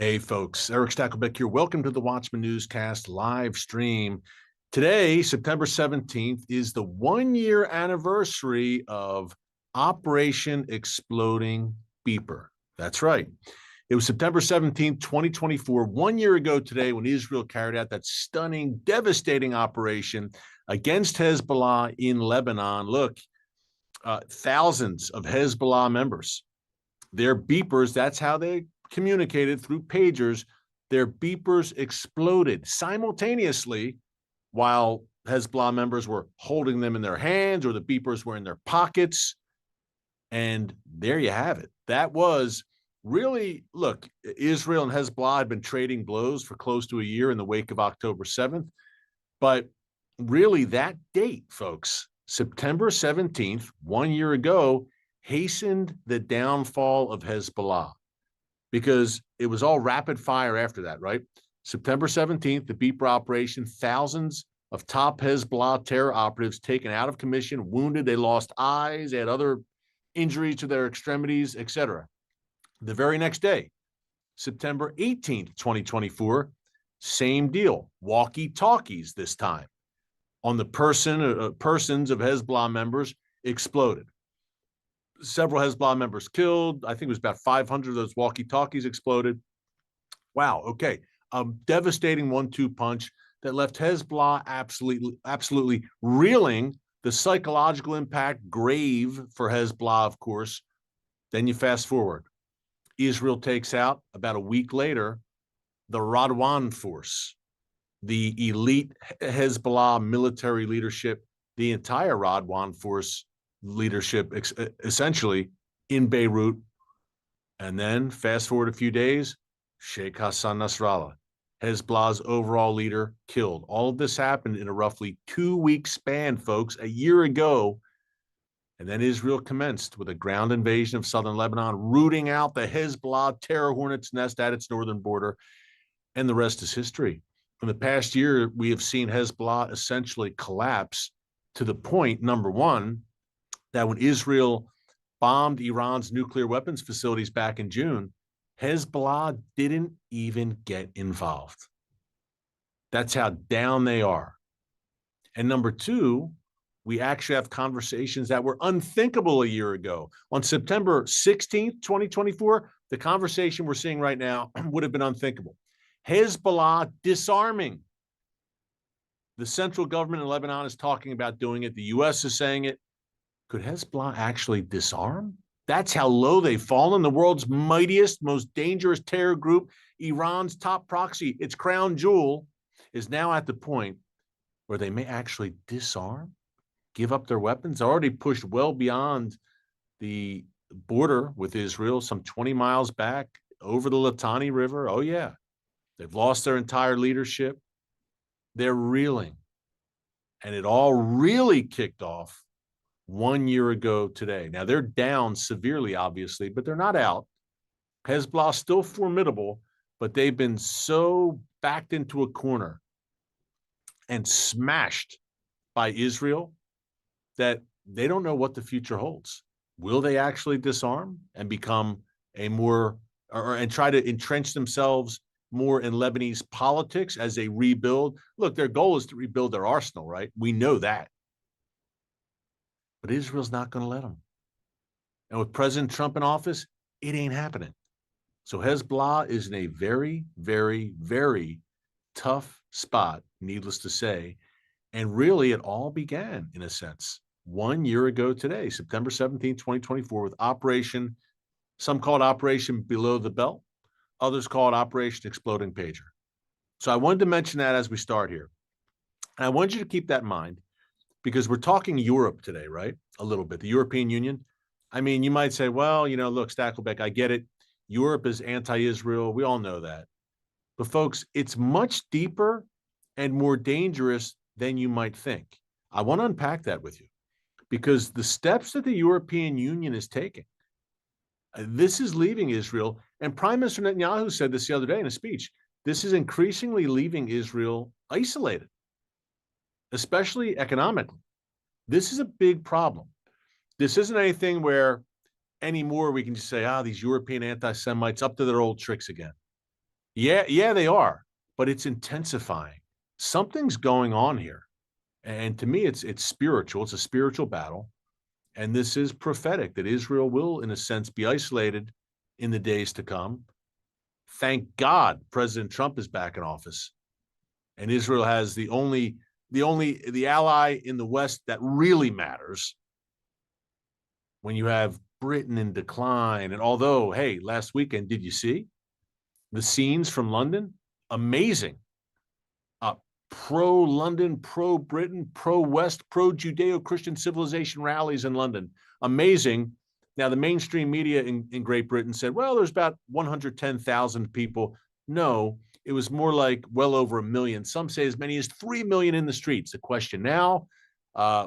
Hey, folks. Erick Stakelbeck here. Welcome to the Watchman Newscast live stream. Today, September 17th, is the one-year anniversary of Operation Exploding Beeper. That's right. It was September 17th, 2024, 1 year ago today, when Israel carried out that stunning, devastating operation against Hezbollah in Lebanon. Look, thousands of Hezbollah members, their beepers, that's how they communicated through pagers. Their beepers exploded simultaneously while Hezbollah members were holding them in their hands, or the beepers were in their pockets. And there you have it. That was really, look, Israel and Hezbollah had been trading blows for close to a year in the wake of October 7th. But really, that date, folks, September 17th, 1 year ago, hastened the downfall of Hezbollah, because it was all rapid fire after that, right? September 17th, the Beeper operation, thousands of top Hezbollah terror operatives taken out of commission, wounded, they lost eyes, they had other injuries to their extremities, etc. The very next day, September 18th, 2024, same deal, walkie-talkies this time on the persons of Hezbollah members exploded. Several Hezbollah members killed. I think it was about 500 of those walkie-talkies exploded. Wow. Okay. Devastating 1-2 punch that left Hezbollah absolutely reeling. The psychological impact, grave for Hezbollah, of course. Then you fast forward. Israel takes out, about a week later, the Radwan force, the elite Hezbollah military leadership, the entire Radwan force leadership essentially in Beirut. And then fast forward a few days, Sheikh Hassan Nasrallah, Hezbollah's overall leader, killed. All of this happened in a roughly 2-week span, folks, a year ago. And then Israel commenced with a ground invasion of southern Lebanon, rooting out the Hezbollah terror hornet's nest at its northern border. And the rest is history. In the past year, we have seen Hezbollah essentially collapse to the point, number one, that when Israel bombed Iran's nuclear weapons facilities back in June, Hezbollah didn't even get involved. That's how down they are. And number two, we actually have conversations that were unthinkable a year ago. On September 16th, 2024, the conversation we're seeing right now would have been unthinkable. Hezbollah disarming. The central government in Lebanon is talking about doing it. The U.S. is saying it. Could Hezbollah actually disarm? That's how low they've fallen. The world's mightiest, most dangerous terror group, Iran's top proxy, its crown jewel, is now at the point where they may actually disarm, give up their weapons. They're already pushed well beyond the border with Israel, some 20 miles back over the Litani River. Oh, yeah. They've lost their entire leadership. They're reeling. And it all really kicked off 1 year ago today. Now, they're down severely, obviously, but they're not out. Hezbollah still formidable, but they've been so backed into a corner and smashed by Israel that they don't know what the future holds. Will they actually disarm and become a more, and try to entrench themselves more in Lebanese politics as they rebuild? Look, their goal is to rebuild their arsenal, right? We know that. But Israel's not going to let them. And with President Trump in office, it ain't happening. So Hezbollah is in a very, very, very tough spot, needless to say. And really, it all began, in a sense, 1 year ago today, September 17, 2024, with Operation, some call it Operation Below the Belt, others call it Operation Exploding Pager. So I wanted to mention that as we start here. And I want you to keep that in mind, because we're talking Europe today, right? A little bit, the European Union. I mean, you might say, well, look, Stakelbeck, I get it. Europe is anti-Israel. We all know that. But folks, it's much deeper and more dangerous than you might think. I want to unpack that with you, because the steps that the European Union is taking, this is leaving Israel. And Prime Minister Netanyahu said this the other day in a speech. This is increasingly leaving Israel isolated, especially economically. This is a big problem. This isn't anything where anymore we can just say, these European anti-Semites up to their old tricks again. Yeah, they are, but it's intensifying. Something's going on here. And to me, it's spiritual. It's a spiritual battle. And this is prophetic that Israel will, in a sense, be isolated in the days to come. Thank God President Trump is back in office. And Israel has the ally in the West that really matters when you have Britain in decline. And although, hey, last weekend, did you see the scenes from London? Amazing. Pro-London, pro-Britain, pro-West, pro-Judeo-Christian civilization rallies in London. Amazing. Now, the mainstream media in Great Britain said, well, there's about 110,000 people. No, it was more like well over 1 million. Some say as many as 3 million in the streets. The question now,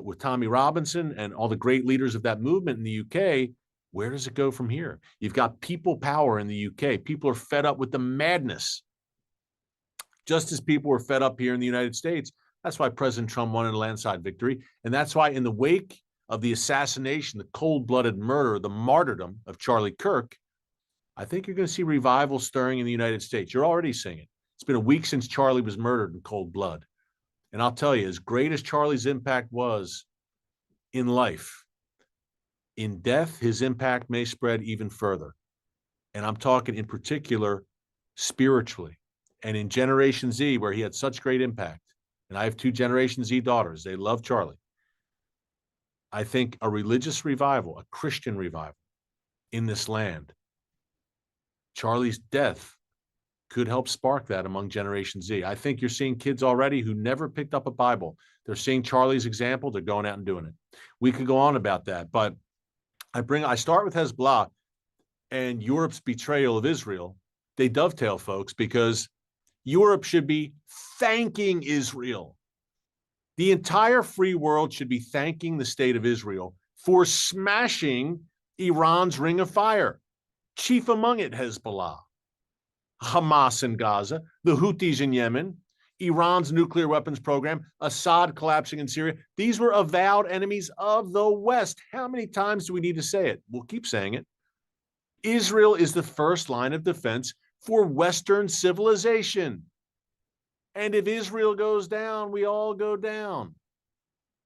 with Tommy Robinson and all the great leaders of that movement in the UK, where does it go from here? You've got people power in the UK. People are fed up with the madness, just as people were fed up here in the United States. That's why President Trump won a landslide victory. And that's why in the wake of the assassination, the cold-blooded murder, the martyrdom of Charlie Kirk, I think you're going to see revival stirring in the United States. You're already seeing it. It's been a week since Charlie was murdered in cold blood. And I'll tell you, as great as Charlie's impact was in life, in death, his impact may spread even further. And I'm talking in particular spiritually. And in Generation Z, where he had such great impact, and I have 2 Generation Z daughters, they love Charlie. I think a religious revival, a Christian revival in this land, Charlie's death could help spark that among Generation Z. I think you're seeing kids already who never picked up a Bible. They're seeing Charlie's example. They're going out and doing it. We could go on about that, but I start with Hezbollah and Europe's betrayal of Israel. They dovetail, folks, because Europe should be thanking Israel. The entire free world should be thanking the state of Israel for smashing Iran's ring of fire. Chief among it, Hezbollah, Hamas in Gaza, the Houthis in Yemen, Iran's nuclear weapons program, Assad collapsing in Syria. These were avowed enemies of the West. How many times do we need to say it? We'll keep saying it. Israel is the first line of defense for Western civilization. And if Israel goes down, we all go down.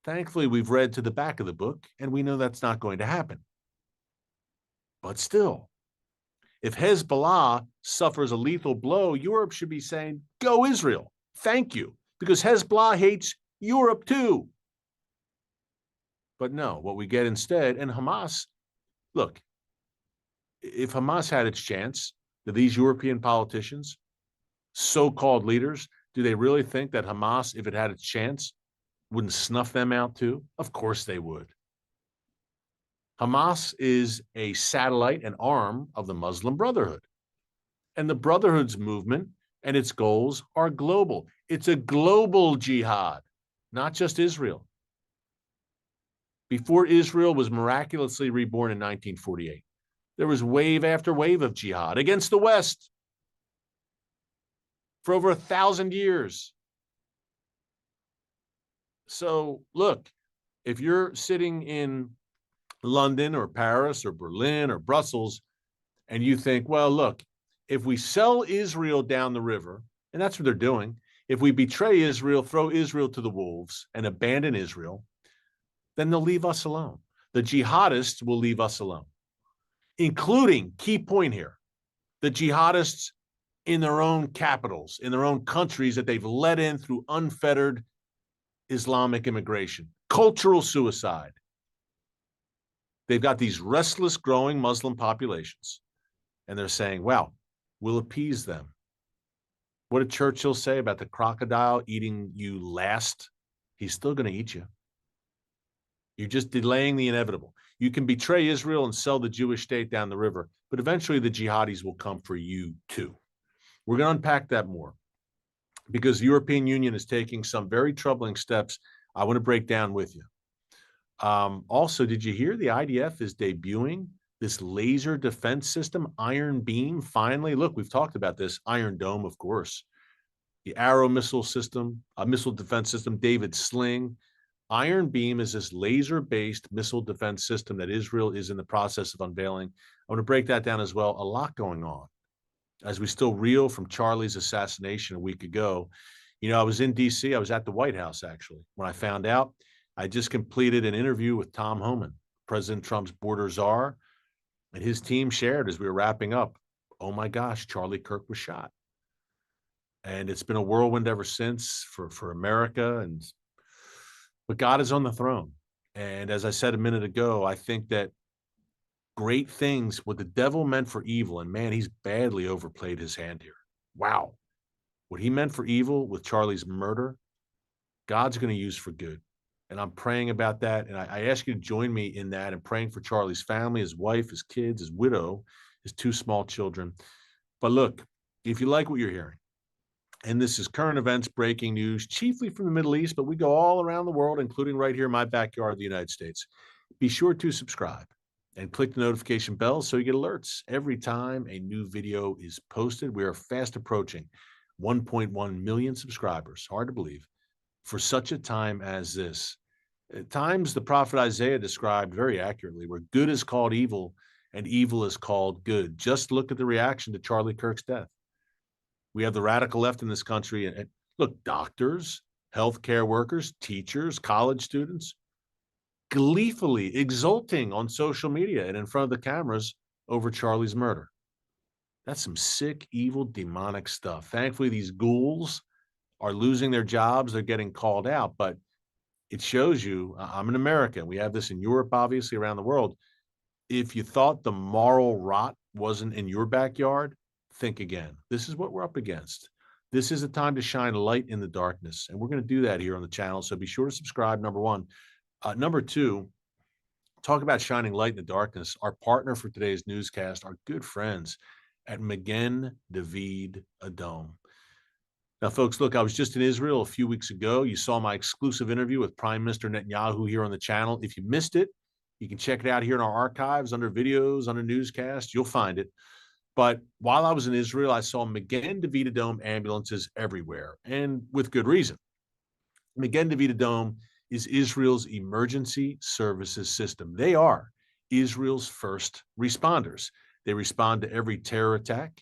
Thankfully, we've read to the back of the book, and we know that's not going to happen. But still, if Hezbollah suffers a lethal blow, Europe should be saying, go Israel, thank you, because Hezbollah hates Europe too. But no, what we get instead, and Hamas, look, if Hamas had its chance, do these European politicians, so-called leaders, do they really think that Hamas, if it had its chance, wouldn't snuff them out too? Of course they would. Hamas is a satellite and arm of the Muslim Brotherhood. And the Brotherhood's movement and its goals are global. It's a global jihad, not just Israel. Before Israel was miraculously reborn in 1948, there was wave after wave of jihad against the West for over 1,000 years. So look, if you're sitting in London or Paris or Berlin or Brussels, and you think, well, look, if we sell Israel down the river, and that's what they're doing, if we betray Israel, throw Israel to the wolves and abandon Israel, then they'll leave us alone. The jihadists will leave us alone, including, key point here, the jihadists in their own capitals, in their own countries that they've let in through unfettered Islamic immigration, cultural suicide. They've got these restless, growing Muslim populations, and they're saying, well, we'll appease them. What did Churchill say about the crocodile eating you last? He's still going to eat you. You're just delaying the inevitable. You can betray Israel and sell the Jewish state down the river, but eventually the jihadis will come for you too. We're going to unpack that more because the European Union is taking some very troubling steps I want to break down with you. Also, did you hear the IDF is debuting this laser defense system, Iron Beam? Finally, look, we've talked about this, Iron Dome, of course, the Arrow missile system, missile defense system, David Sling. Iron Beam is this laser-based missile defense system that Israel is in the process of unveiling. I want to break that down as well. A lot going on. as we still reel from Charlie's assassination a week ago. You know, I was in D.C., I was at the White House, actually, when I found out. I just completed an interview with Tom Homan, President Trump's border czar, and his team shared as we were wrapping up, oh my gosh, Charlie Kirk was shot. And it's been a whirlwind ever since for America. But God is on the throne. And as I said a minute ago, I think that great things, what the devil meant for evil, and man, he's badly overplayed his hand here. Wow. What he meant for evil with Charlie's murder, God's going to use for good. And I'm praying about that. And I ask you to join me in that and praying for Charlie's family, his wife, his kids, his widow, his two small children. But look, if you like what you're hearing, and this is current events, breaking news, chiefly from the Middle East, but we go all around the world, including right here in my backyard, the United States. Be sure to subscribe and click the notification bell so you get alerts every time a new video is posted. We are fast approaching 1.1 million subscribers. Hard to believe. For such a time as this. At times, the prophet Isaiah described very accurately where good is called evil and evil is called good. Just look at the reaction to Charlie Kirk's death. We have the radical left in this country. And look, doctors, healthcare workers, teachers, college students, gleefully exulting on social media and in front of the cameras over Charlie's murder. That's some sick, evil, demonic stuff. Thankfully, these ghouls are losing their jobs. They're getting called out. But it shows you, I'm an American. We have this in Europe, obviously, around the world. If you thought the moral rot wasn't in your backyard, think again. This is what we're up against. This is a time to shine light in the darkness. And we're going to do that here on the channel. So be sure to subscribe, number one. Number two, talk about shining light in the darkness. Our partner for today's newscast, our good friends at Magen David Adom. Now, folks, look, I was just in Israel a few weeks ago. You saw my exclusive interview with Prime Minister Netanyahu here on the channel. If you missed it, you can check it out here in our archives under videos, under newscasts. You'll find it. But while I was in Israel, I saw Magen David Adom ambulances everywhere, and with good reason. Magen David Adom is Israel's emergency services system. They are Israel's first responders. They respond to every terror attack,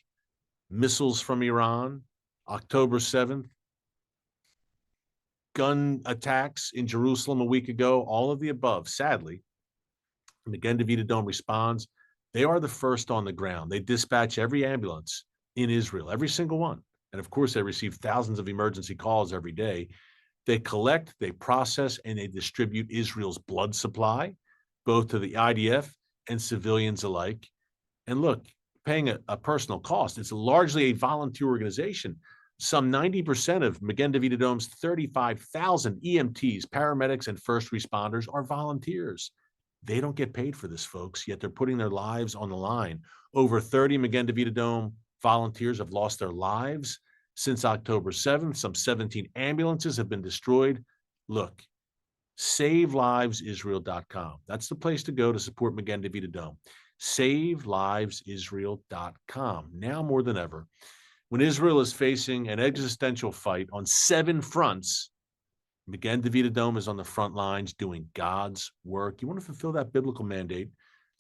missiles from Iran, October 7th, gun attacks in Jerusalem a week ago, all of the above. Sadly, Magen David Adom responds. They are the first on the ground. They dispatch every ambulance in Israel, every single one. And of course, they receive thousands of emergency calls every day. They collect, they process, and they distribute Israel's blood supply, both to the IDF and civilians alike. And look, paying a personal cost. It's largely a volunteer organization. Some 90% of Magen David Adom's 35,000 EMTs, paramedics, and first responders are volunteers. They don't get paid for this, folks, yet they're putting their lives on the line. Over 30 Magen David Adom volunteers have lost their lives since October 7th. Some 17 ambulances have been destroyed. Look, SaveLivesIsrael.com. That's the place to go to support Magen David Adom. SaveLivesIsrael.com. Now more than ever, when Israel is facing an existential fight on 7 fronts, Magen David Adom is on the front lines doing God's work. You want to fulfill that biblical mandate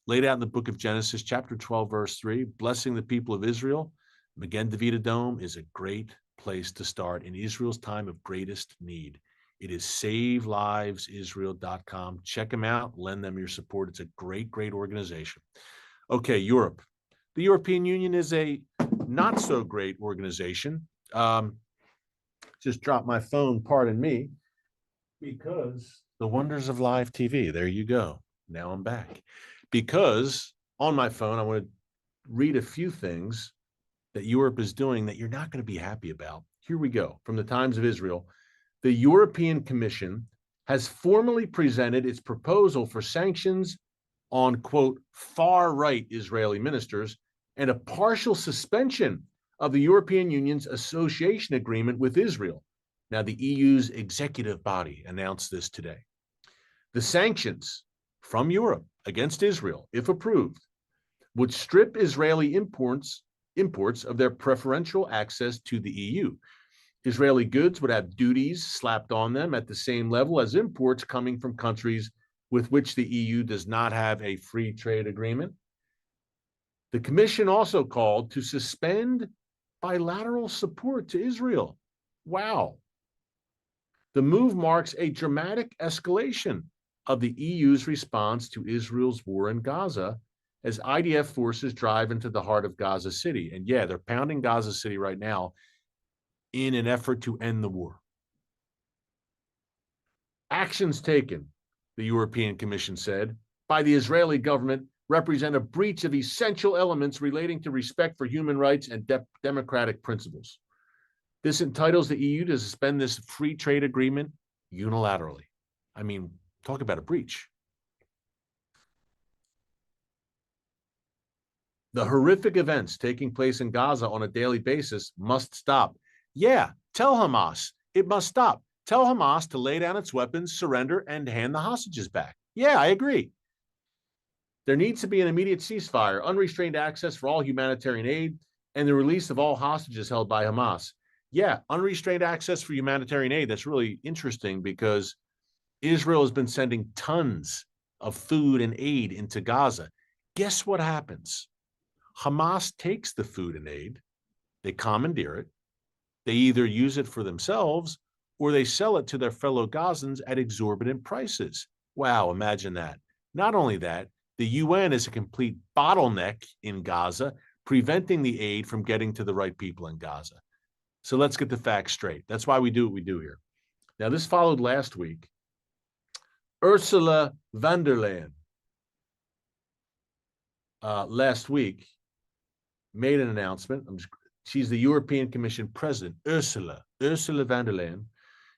laid out in the book of Genesis, chapter 12, verse 3, blessing the people of Israel. Magen David Adom is a great place to start in Israel's time of greatest need. It is SaveLivesIsrael.com. Check them out. Lend them your support. It's a great, great organization. Okay, Europe. The European Union is a not so great organization. Just dropped my phone, pardon me, because the wonders of live TV. There you go. Now I'm back. Because on my phone, I want to read a few things that Europe is doing that you're not going to be happy about. Here we go. From the Times of Israel. The European Commission has formally presented its proposal for sanctions on, quote, far-right Israeli ministers and a partial suspension of the European Union's association agreement with Israel. Now, the EU's executive body announced this today. The sanctions from Europe against Israel, if approved, would strip Israeli imports of their preferential access to the EU. Israeli goods would have duties slapped on them at the same level as imports coming from countries with which the EU does not have a free trade agreement. The commission also called to suspend bilateral support to Israel. Wow. The move marks a dramatic escalation of the EU's response to Israel's war in Gaza as IDF forces drive into the heart of Gaza City. And yeah, they're pounding Gaza City right now in an effort to end the war. Actions taken, the European Commission said, by the Israeli government represent a breach of essential elements relating to respect for human rights and democratic principles. This entitles the EU to suspend this free trade agreement unilaterally. I mean, talk about a breach. The horrific events taking place in Gaza on a daily basis must stop. Yeah, tell Hamas it must stop. Tell Hamas to lay down its weapons, surrender, and hand the hostages back. Yeah, I agree. There needs to be an immediate ceasefire, unrestrained access for all humanitarian aid, and the release of all hostages held by Hamas. Yeah, unrestrained access for humanitarian aid. That's really interesting because Israel has been sending tons of food and aid into Gaza. Guess what happens? Hamas takes the food and aid, they commandeer it, they either use it for themselves or they sell it to their fellow Gazans at exorbitant prices. Wow, imagine that. Not only that, the UN is a complete bottleneck in Gaza, preventing the aid from getting to the right people in Gaza. So let's get the facts straight. That's why we do what we do here. Now, this followed last week. Ursula von der Leyen last week made an announcement. She's the European Commission president, Ursula von der Leyen.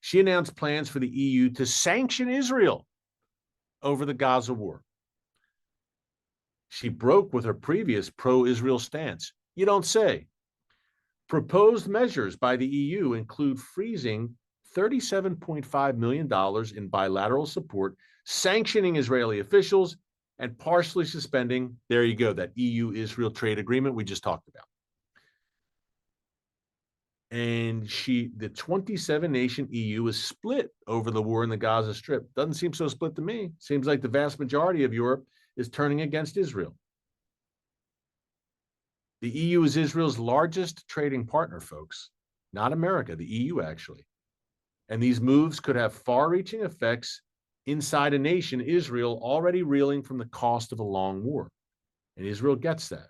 She announced plans for the EU to sanction Israel over the Gaza war. She broke with her previous pro-Israel stance. You don't say. Proposed measures by the EU include freezing $37.5 million in bilateral support, sanctioning Israeli officials, and partially suspending, there you go, that EU-Israel trade agreement we just talked about. And the 27-nation EU is split over the war in the Gaza Strip. Doesn't seem so split to me. Seems like the vast majority of Europe is turning against Israel. The EU is Israel's largest trading partner, folks. Not America, the EU actually. And these moves could have far-reaching effects inside a nation, Israel, already reeling from the cost of a long war. And Israel gets that.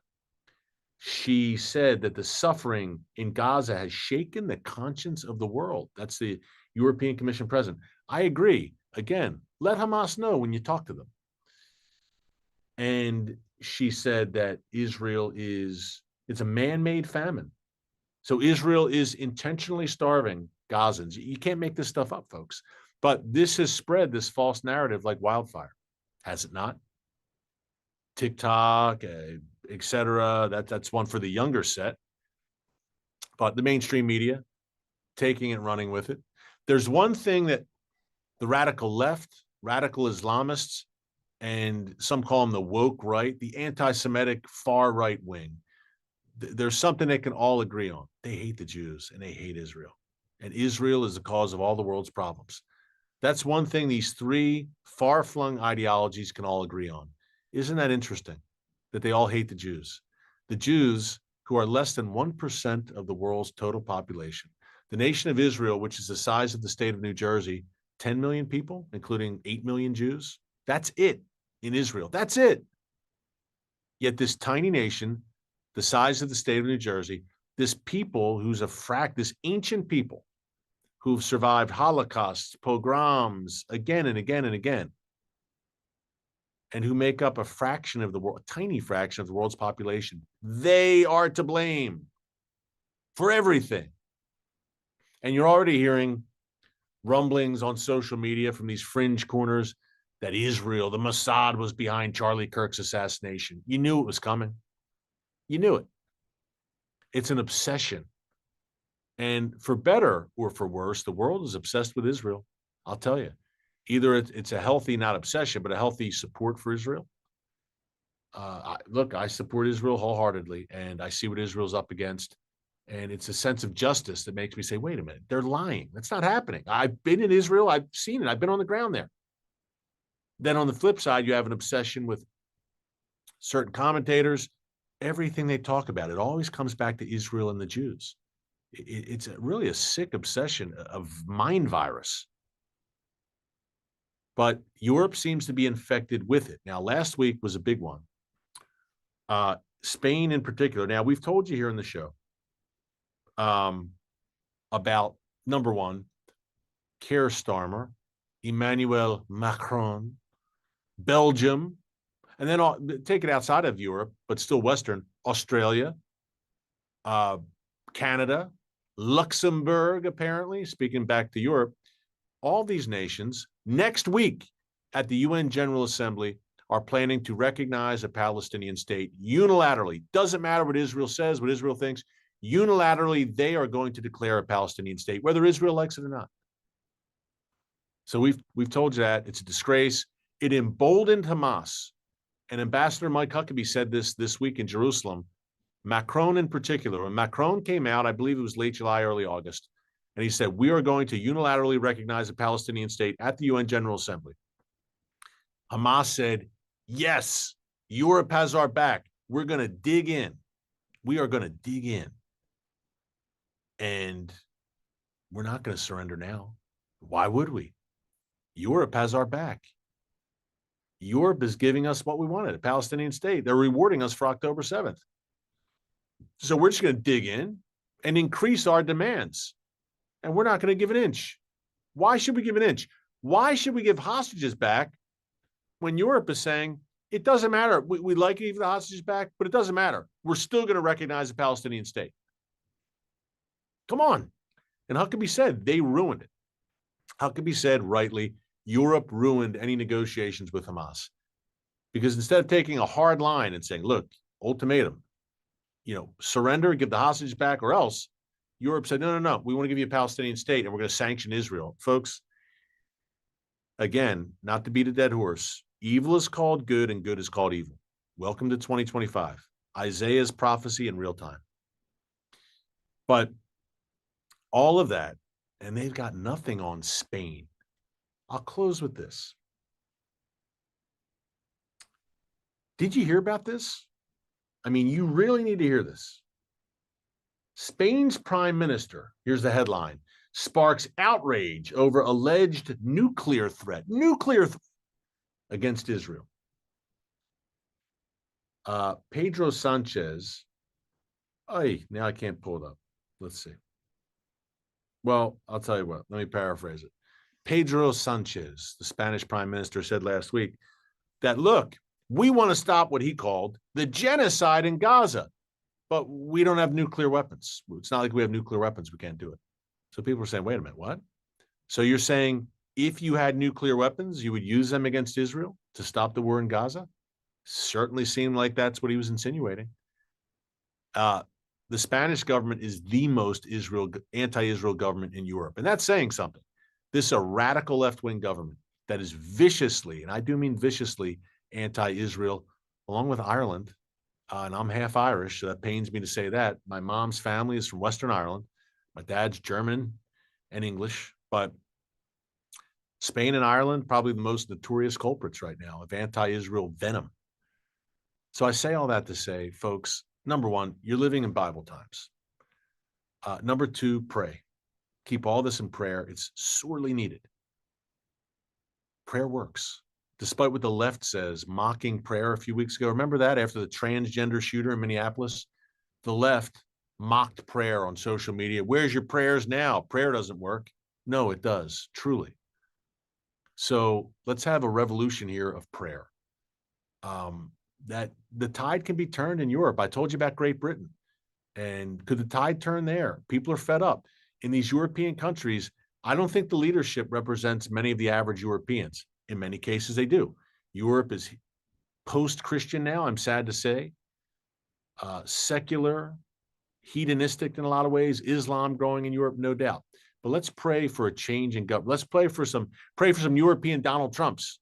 She said that the suffering in Gaza has shaken the conscience of the world. That's the European Commission president. I agree. Again, let Hamas know when you talk to them. And she said that it's a man-made famine. So Israel is intentionally starving Gazans. You can't make this stuff up, folks. But this has spread this false narrative like wildfire, has it not? TikTok, etc. That's one for the younger set. But the mainstream media taking it, running with it. There's one thing that the radical left, radical Islamists, and some call them the woke right, the anti-Semitic far right wing. There's something they can all agree on. They hate the Jews and they hate Israel. And Israel is the cause of all the world's problems. That's one thing these three far-flung ideologies can all agree on. Isn't that interesting that they all hate the Jews? The Jews, who are less than 1% of the world's total population. The nation of Israel, which is the size of the state of New Jersey, 10 million people, including 8 million Jews. That's it in Israel. That's it. Yet this tiny nation, the size of the state of New Jersey, this people this ancient people who've survived holocausts, pogroms again and again and again, and who make up a fraction of the world, a tiny fraction of the world's population, they are to blame for everything. And you're already hearing rumblings on social media from these fringe corners that Israel, the Mossad, was behind Charlie Kirk's assassination. You knew it was coming. You knew it. It's an obsession. And for better or for worse, the world is obsessed with Israel. I'll tell you. Either it's a healthy, not obsession, but a healthy support for Israel. I support Israel wholeheartedly, and I see what Israel's up against. And it's a sense of justice that makes me say, wait a minute, they're lying. That's not happening. I've been in Israel. I've seen it. I've been on the ground there. Then on the flip side, you have an obsession with certain commentators everything they talk about, it always comes back to Israel and the Jews. It's really a sick obsession of mind virus. But Europe seems to be infected with it. Now, last week was a big one. Spain in particular. Now, we've told you here in the show about, number one, Keir Starmer, Emmanuel Macron, Belgium, and then take it outside of Europe, but still Western, Australia, Canada, Luxembourg, apparently, speaking back to Europe. All these nations next week at the UN General Assembly are planning to recognize a Palestinian state unilaterally. Doesn't matter what Israel says, what Israel thinks. Unilaterally, they are going to declare a Palestinian state, whether Israel likes it or not. So we've told you that. It's a disgrace. It emboldened Hamas. And Ambassador Mike Huckabee said this week in Jerusalem. Macron in particular, when Macron came out, I believe it was late July, early August, and he said, we are going to unilaterally recognize a Palestinian state at the UN General Assembly. Hamas said, yes, Europe has our back. We're going to dig in. We are going to dig in. And we're not going to surrender now. Why would we? Europe has our back. Europe is giving us what we wanted, a Palestinian state. They're rewarding us for October 7th. So we're just going to dig in and increase our demands. And we're not going to give an inch. Why should we give an inch? Why should we give hostages back when Europe is saying, it doesn't matter. We like to give the hostages back, but it doesn't matter. We're still going to recognize a Palestinian state. Come on. And Huckabee said they ruined it. Huckabee said rightly, Europe ruined any negotiations with Hamas. Because instead of taking a hard line and saying, look, ultimatum, surrender, give the hostages back, or else, Europe said, no, we want to give you a Palestinian state and we're going to sanction Israel. Folks, again, not to beat a dead horse, evil is called good and good is called evil. Welcome to 2025. Isaiah's prophecy in real time. But all of that, and they've got nothing on Spain. I'll close with this. Did you hear about this? I mean, you really need to hear this. Spain's prime minister, here's the headline, sparks outrage over alleged nuclear threat against Israel. Pedro Sanchez, now I can't pull it up. Let's see. Well, I'll tell you what, let me paraphrase it. Pedro Sanchez, the Spanish prime minister, said last week that, look, we want to stop what he called the genocide in Gaza. But we don't have nuclear weapons. It's not like we have nuclear weapons. We can't do it. So people are saying, wait a minute, what? So you're saying if you had nuclear weapons, you would use them against Israel to stop the war in Gaza? Certainly seemed like that's what he was insinuating. The Spanish government is the most anti-Israel government in Europe. And that's saying something. This is a radical left-wing government that is viciously, and I do mean viciously, anti-Israel, along with Ireland. And I'm half Irish, so that pains me to say that. My mom's family is from Western Ireland. My dad's German and English. But Spain and Ireland, probably the most notorious culprits right now of anti-Israel venom. So I say all that to say, folks, number one, you're living in Bible times. Number two, pray. Keep all this in prayer. It's sorely needed. Prayer works. Despite what the left says, mocking prayer a few weeks ago. Remember that after the transgender shooter in Minneapolis? The left mocked prayer on social media. Where's your prayers now? Prayer doesn't work. No, it does, truly. So let's have a revolution here of prayer. That the tide can be turned in Europe. I told you about Great Britain. And could the tide turn there? People are fed up. In these European countries, I don't think the leadership represents many of the average Europeans. In many cases, they do. Europe is post-Christian now, I'm sad to say. Secular, hedonistic in a lot of ways. Islam growing in Europe, no doubt. But let's pray for a change in government. Let's pray for some European Donald Trumps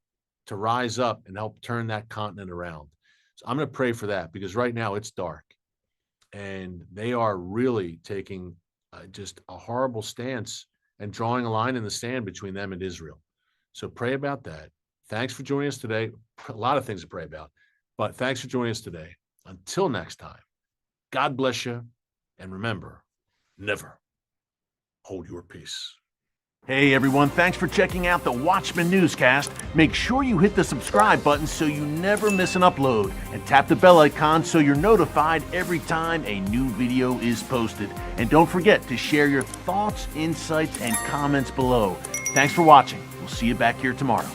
to rise up and help turn that continent around. So I'm going to pray for that because right now it's dark. And they are really taking just a horrible stance and drawing a line in the sand between them and Israel. So pray about that. Thanks for joining us today. A lot of things to pray about, but thanks for joining us today. Until next time, God bless you, and remember, never hold your peace. Hey everyone, thanks for checking out the Watchman Newscast. Make sure you hit the subscribe button so you never miss an upload, and tap the bell icon so you're notified every time a new video is posted. And don't forget to share your thoughts, insights, and comments below. Thanks for watching. We'll see you back here tomorrow.